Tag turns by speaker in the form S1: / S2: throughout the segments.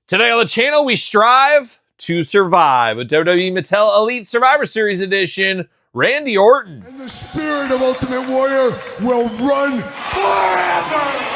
S1: Today on the channel, we strive to survive with WWE Mattel Elite Survivor Series Edition, Randy Orton.
S2: And the spirit of Ultimate Warrior will run forever!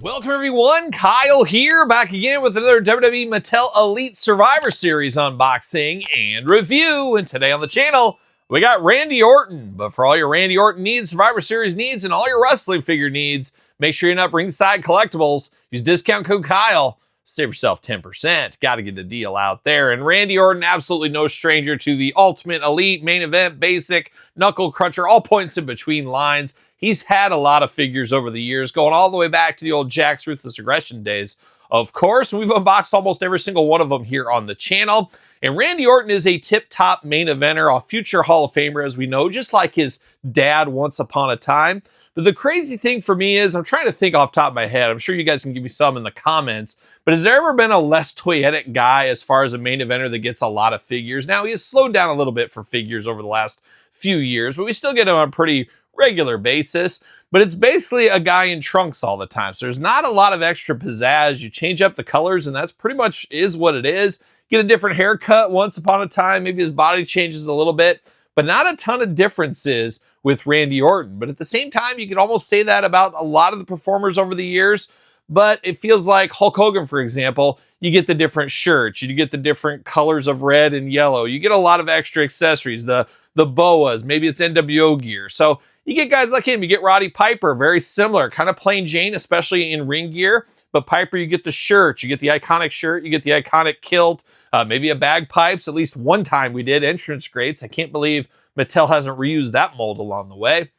S1: Welcome everyone, Kyle here, back again with another WWE Mattel Elite Survivor Series unboxing and review. And today on the channel, we got Randy Orton. But for all your Randy Orton needs, Survivor Series needs, and all your wrestling figure needs, make sure you're not Ringside Collectibles. Use discount code Kyle. Save yourself 10%. Got to get a deal out there. And Randy Orton, absolutely no stranger to the Ultimate Elite, Main Event, Basic, Knuckle Cruncher, all points in between lines. He's had a lot of figures over the years, going all the way back to the old Jack's Ruthless Aggression days, of course. And we've unboxed almost every single one of them here on the channel. And Randy Orton is a tip-top main eventer, a future Hall of Famer, as we know, just like his dad once upon a time. But the crazy thing for me is, I'm trying to think off the top of my head. I'm sure you guys can give me some in the comments. But has there ever been a less toyetic guy as far as a main eventer that gets a lot of figures? Now, he has slowed down a little bit for figures over the last few years, but we still get him on a pretty regular basis. But it's basically a guy in trunks all the time. So there's not a lot of extra pizzazz. You change up the colors, and that's pretty much is what it is. Get a different haircut once upon a time. Maybe his body changes a little bit, but not a ton of differences with Randy Orton. But at the same time, you could almost say that about a lot of the performers over the years. But it feels like Hulk Hogan, for example, you get the different shirts, you get the different colors of red and yellow, you get a lot of extra accessories, the boas, maybe it's NWO gear. So you get guys like him, you get Roddy Piper, very similar, kind of plain Jane, especially in ring gear. But Piper, you get the shirt, you get the iconic shirt, you get the iconic kilt, maybe a bagpipes. At least one time we did entrance grates. I can't believe Mattel hasn't reused that mold along the way.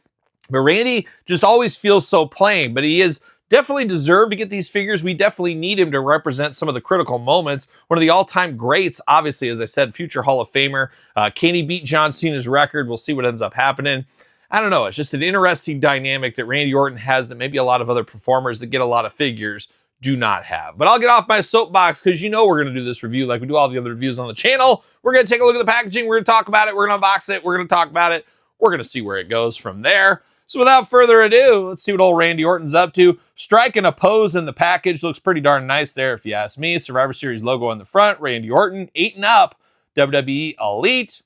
S1: But Randy just always feels so plain, but he is definitely deserved to get these figures. We definitely need him to represent some of the critical moments. One of the all-time greats, obviously, as I said, future Hall of Famer. Can he beat John Cena's record? We'll see what ends up happening. I don't know. It's just an interesting dynamic that Randy Orton has that maybe a lot of other performers that get a lot of figures do not have. But I'll get off my soapbox because you know we're going to do this review like we do all the other reviews on the channel. We're going to take a look at the packaging. We're going to talk about it. We're going to unbox it. We're going to talk about it. We're going to see where it goes from there. So without further ado, let's see what old Randy Orton's up to. Striking a pose in the package. Looks pretty darn nice there, if you ask me. Survivor Series logo on the front. Randy Orton, 8 and up. WWE Elite.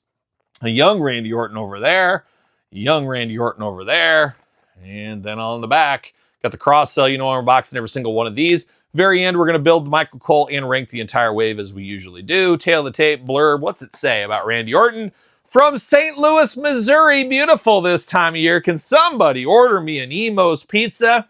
S1: A young Randy Orton over there. Young Randy Orton over there. And then on the back, got the cross sell. You know, I'm unboxing every single one of these. Very end, we're going to build Michael Cole and rank the entire wave as we usually do. Tail of the tape, blurb. What's it say about Randy Orton? From St. Louis, Missouri. Beautiful this time of year. Can somebody order me an Emo's pizza?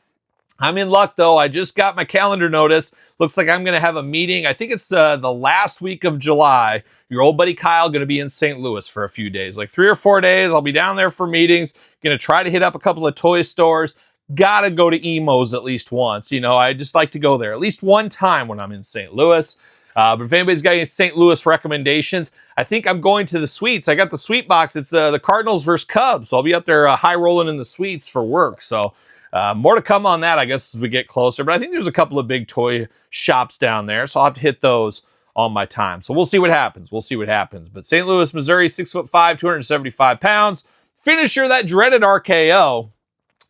S1: I'm in luck, though. I just got my calendar notice. Looks like I'm going to have a meeting. I think it's the last week of July. Your old buddy Kyle going to be in St. Louis for a few days, like 3 or 4 days. I'll be down there for meetings. Going to try to hit up a couple of toy stores. Got to go to Emo's at least once. You know, I just like to go there at least one time when I'm in St. Louis. But if anybody's got any St. Louis recommendations, I think I'm going to the suites. I got the suite box. It's the Cardinals versus Cubs. So I'll be up there high rolling in the suites for work. So more to come on that, I guess, as we get closer. But I think there's a couple of big toy shops down there. So I'll have to hit those on my time. So we'll see what happens. We'll see what happens. But St. Louis, Missouri, 6'5", 275 pounds. Finisher, that dreaded RKO.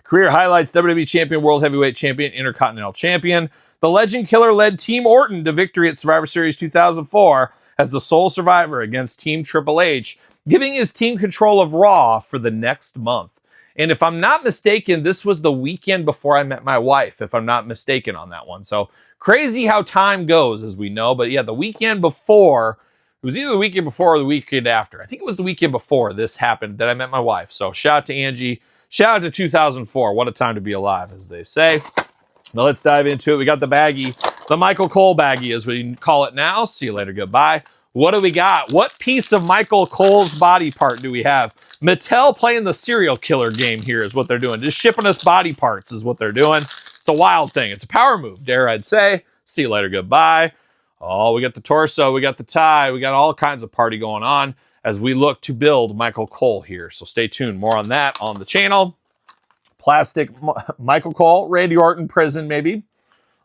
S1: Career highlights, WWE Champion, World Heavyweight Champion, Intercontinental Champion. The Legend Killer led Team Orton to victory at Survivor Series 2004 as the sole survivor against Team Triple H, giving his team control of Raw for the next month. And if I'm not mistaken, this was the weekend before I met my wife, if I'm not mistaken on that one. So crazy how time goes, as we know. But yeah, the weekend before, it was either the weekend before or the weekend after. I think it was the weekend before this happened that I met my wife. So shout out to Angie. Shout out to 2004. What a time to be alive, as they say. Now let's dive into it. We got the baggie, the Michael Cole baggie, as we call it now. See you later. Goodbye. What do we got? What piece of Michael Cole's body part do we have? Mattel playing the serial killer game here is what they're doing. Just shipping us body parts is what they're doing. It's a wild thing. It's a power move, dare I'd say. See you later. Goodbye. Oh, we got the torso, we got the tie, we got all kinds of party going on as we look to build Michael Cole here. So stay tuned. More on that on the channel. Plastic Michael Cole, Randy Orton, prison maybe.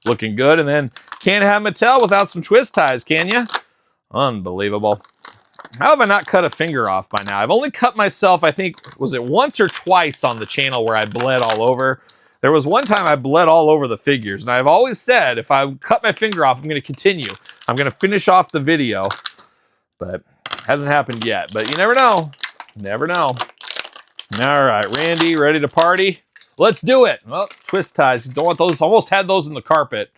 S1: Looking good. And then can't have Mattel without some twist ties, can you? Unbelievable. How have I not cut a finger off by now? I've only cut myself, I think, was it once or twice on the channel where I bled all over? There was one time I bled all over the figures, and I've always said if I cut my finger off, I'm going to continue. I'm going to finish off the video, but hasn't happened yet. But you never know. Never know. All right, Randy, ready to party? Let's do it. Well, twist ties. Don't want those. Almost had those in the carpet.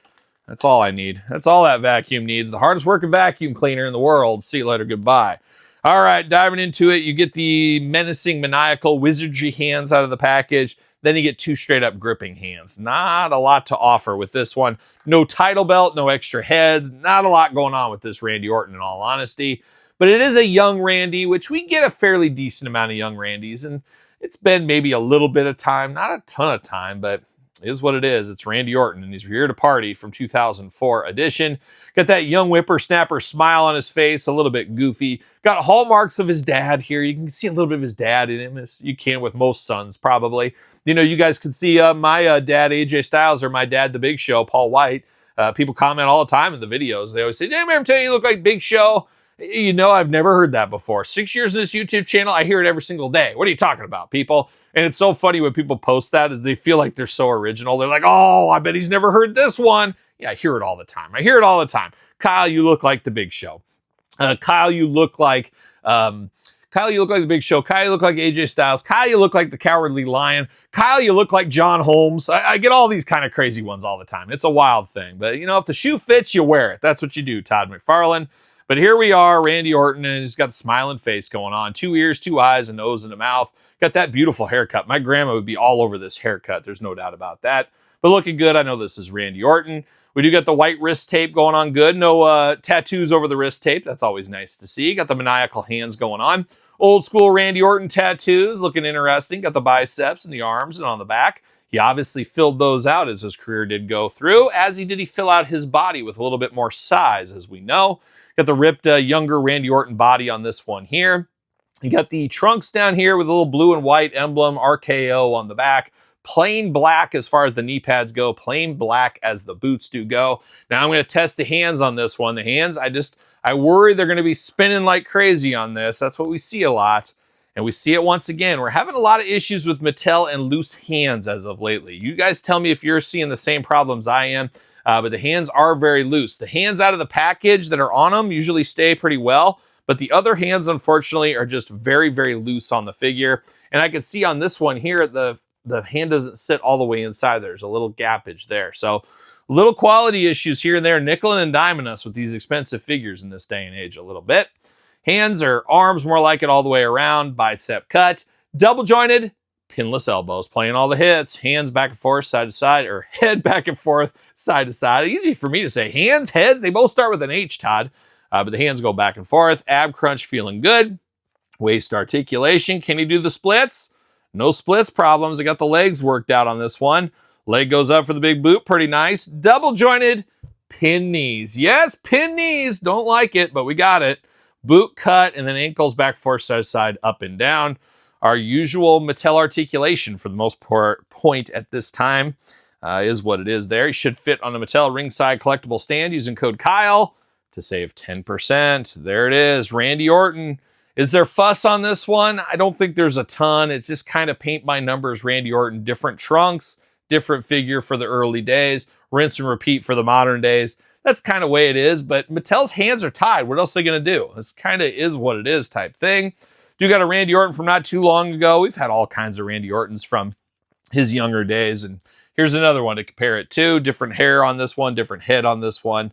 S1: That's all I need. That's all that vacuum needs. The hardest working vacuum cleaner in the world. See you later. Goodbye. All right, diving into it, you get the menacing, maniacal, wizardry hands out of the package. Then you get two straight-up gripping hands. Not a lot to offer with this one. No title belt, no extra heads. Not a lot going on with this Randy Orton, in all honesty. But it is a young Randy, which we get a fairly decent amount of young Randys. And it's been maybe a little bit of time. Not a ton of time, but it is what it is. It's Randy Orton, and he's here to party from 2004 edition. Got that young whippersnapper smile on his face, a little bit goofy. Got hallmarks of his dad here. You can see a little bit of his dad in him, as you can with most sons, probably. You know, you guys can see my dad, AJ Styles, or my dad, The Big Show, Paul White. People comment all the time in the videos. They always say, did I ever tell you look like Big Show? You know, I've never heard that before. 6 years in this YouTube channel, I hear it every single day. What are you talking about, people? And it's so funny when people post that, is they feel like they're so original. They're like, oh, I bet he's never heard this one. Yeah, I hear it all the time. I hear it all the time. Kyle, you look like The Big Show. Kyle, you look like The Big Show. Kyle, you look like AJ Styles. Kyle, you look like the Cowardly Lion. Kyle, you look like John Holmes. I get all these kind of crazy ones all the time. It's a wild thing. But, you know, if the shoe fits, you wear it. That's what you do, Todd McFarlane. But here we are, Randy Orton, and he's got the smiling face going on. 2 ears, 2 eyes, a nose, and a mouth. Got that beautiful haircut. My grandma would be all over this haircut. There's no doubt about that. But looking good. I know this is Randy Orton. We do got the white wrist tape going on good. No tattoos over the wrist tape. That's always nice to see. Got the maniacal hands going on. Old school Randy Orton tattoos. Looking interesting. Got the biceps and the arms and on the back. He obviously filled those out as his career did go through. As did he fill out his body with a little bit more size, as we know. Got the ripped, younger Randy Orton body on this one here. You got the trunks down here with a little blue and white emblem, RKO on the back. Plain black as far as the knee pads go. Plain black as the boots do go. Now I'm going to test the hands on this one. The hands, I worry they're going to be spinning like crazy on this. That's what we see a lot. And we see it once again. We're having a lot of issues with Mattel and loose hands as of lately. You guys tell me if you're seeing the same problems I am. But the hands are very loose. The hands out of the package that are on them usually stay pretty well, but the other hands, unfortunately, are just very, very loose on the figure. And I can see on this one here, the hand doesn't sit all the way inside. There's a little gappage there. So little quality issues here and there, nickel and diming us with these expensive figures in this day and age a little bit. Hands or arms, more like it all the way around, bicep cut, double jointed, pinless elbows, playing all the hits, hands back and forth, side to side, or head back and forth, side to side. Easy for me to say. Hands, heads, they both start with an H, Todd, but the hands go back and forth. Ab crunch feeling good. Waist articulation. Can he do the splits? No splits problems. I got the legs worked out on this one. Leg goes up for the big boot. Pretty nice. Double jointed pin knees. Yes, pin knees. Don't like it, but we got it. Boot cut, and then ankles back, forth, side to side, up and down. Our usual Mattel articulation for the most point at this time is what it is there. You should fit on a Mattel ringside collectible stand using code Kyle to save 10%. There it is, Randy Orton. Is there fuss on this one? I don't think there's a ton. It's just kind of paint by numbers Randy Orton. Different trunks, different figure for the early days, rinse and repeat for the modern days. That's kind of the way it is, but Mattel's hands are tied. What else are they going to do? This kind of is what it is type thing. Do got a Randy Orton from not too long ago. We've had all kinds of Randy Ortons from his younger days. And here's another one to compare it to. Different hair on this one, different head on this one.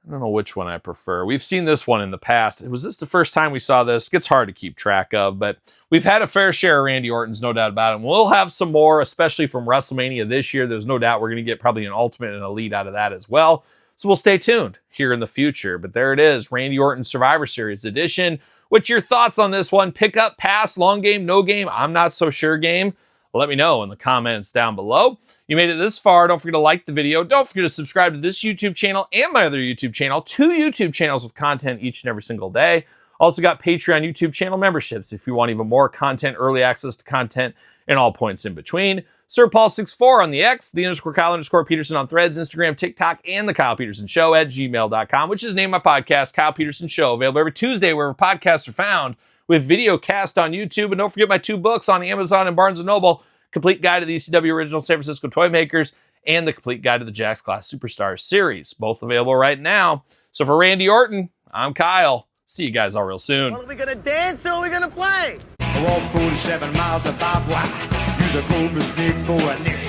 S1: I don't know which one I prefer. We've seen this one in the past. Was this the first time we saw this? It gets hard to keep track of, but we've had a fair share of Randy Ortons, no doubt about it. We'll have some more, especially from WrestleMania this year. There's no doubt we're going to get probably an Ultimate and Elite out of that as well. So we'll stay tuned here in the future. But there it is, Randy Orton Survivor Series edition. What's your thoughts on this one? Pick up, pass, long game, no game, I'm not so sure game. Let me know in the comments down below. You made it this far. Don't forget to like the video. Don't forget to subscribe to this YouTube channel and my other YouTube channel. 2 YouTube channels with content each and every single day. Also got Patreon YouTube channel memberships if you want even more content, early access to content, and all points in between. SirPaul64 on the X, _Kyle_Peterson on Threads, Instagram, TikTok, and the Kyle Peterson Show at gmail.com, which is the name of my podcast, Kyle Peterson Show, available every Tuesday wherever podcasts are found, with video cast on YouTube. And don't forget my 2 books on Amazon and Barnes & Noble, Complete Guide to the ECW Original San Francisco Toy Makers, and the Complete Guide to the Jax Class Superstars series, both available right now. So for Randy Orton, I'm Kyle. See you guys all real soon.
S3: Well, are we gonna dance or are we gonna play?
S2: I walk 47 miles of barbed wire. Use a cobra snake for a neck.